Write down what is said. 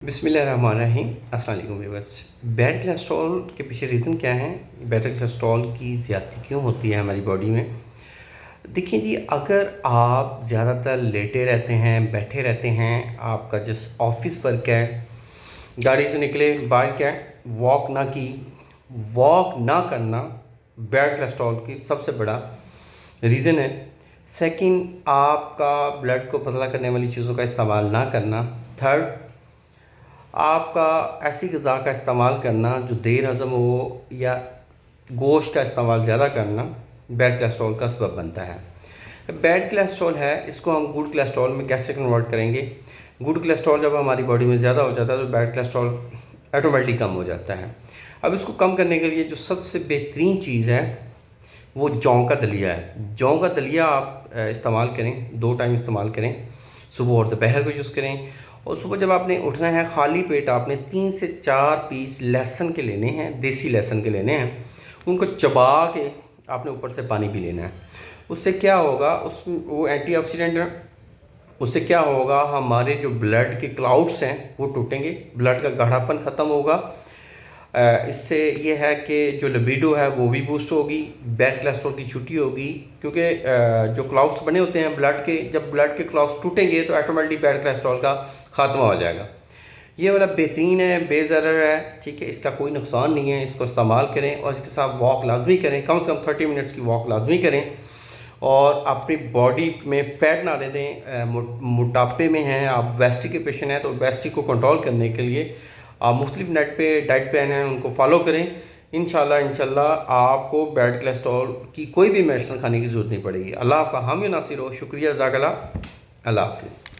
बिस्मिल्लाहिर्रहमानिर्रहीम। अस्सलाम वालेकुम व्यूअर्स। बैड कोलेस्ट्रॉल के पीछे रीज़न क्या है? बैड कोलेस्ट्रॉल की ज़्यादती क्यों होती है हमारी बॉडी में? देखिए जी, अगर आप ज़्यादातर लेटे रहते हैं, बैठे रहते हैं, आपका जिस ऑफिस वर्क है, गाड़ी से निकले बाहर क्या है, वॉक ना करना बैड कोलेस्ट्रॉल की सबसे बड़ा रीज़न है। सेकंड, आपका ब्लड को पतला करने वाली चीज़ों का इस्तेमाल ना करना। थर्ड, आपका ऐसी ग़िज़ा का इस्तेमाल करना जो देर हज़म हो या गोश्त का इस्तेमाल ज़्यादा करना बैड कोलेस्ट्रॉल का सबब बनता है। बैड कोलेस्ट्रॉल है, इसको हम गुड कोलेस्ट्रॉल में कैसे कन्वर्ट करेंगे? गुड कोलेस्ट्रॉल जब हमारी बॉडी में ज़्यादा हो जाता है तो बैड कोलेस्ट्रॉल ऑटोमेटिकली कम हो जाता है। अब इसको कम करने के लिए जो सबसे बेहतरीन चीज़ है वो जौ का दलिया है। जौ का दलिया आप इस्तेमाल करें, 2 टाइम इस्तेमाल करें, सुबह और दोपहर को यूज़ करें। और सुबह जब आपने उठना है, खाली पेट आपने 3 से 4 पीस लहसुन के लेने हैं, देसी लहसुन के लेने हैं। उनको चबा के आपने ऊपर से पानी पी लेना है। उससे क्या होगा, वो एंटीऑक्सीडेंट है। उससे क्या होगा, हमारे जो ब्लड के क्लाउड्स हैं वो टूटेंगे, ब्लड का गाढ़ापन ख़त्म होगा। इससे ये है कि जो लिबिडो है वो भी बूस्ट होगी, बैड कोलेस्ट्रॉल की छुट्टी होगी। क्योंकि जो क्लाउड्स बने होते हैं ब्लड के, जब ब्लड के क्लाउड्स टूटेंगे तो ऑटोमेटिकली बैड कोलेस्ट्रॉल का ख़ात्मा हो जाएगा। ये वाला बेहतरीन है, बेज़रर है, ठीक है, इसका कोई नुकसान नहीं है। इसको इस्तेमाल करें और इसके साथ वॉक लाजमी करें, कम से कम 30 मिनट्स की वॉक लाजमी करें। और अपनी बॉडी में फ़ैट ना ले दें। मोटापे में हैं आप, ओबेसिटी के पेशेंट हैं, तो ओबेसिटी को कंट्रोल करने के लिए आप मुख्तलिफ नेट पे डाइट प्लान हैं उनको फॉलो करें। इंशाल्लाह आपको बैड कोलेस्ट्रॉल की कोई भी मेडिसिन खाने की ज़रूरत नहीं पड़ेगी। अल्लाह आपका हामी नासिर हो। शुक्रिया, जज़ाकल्लाह। अल्लाह हाफ़िज़।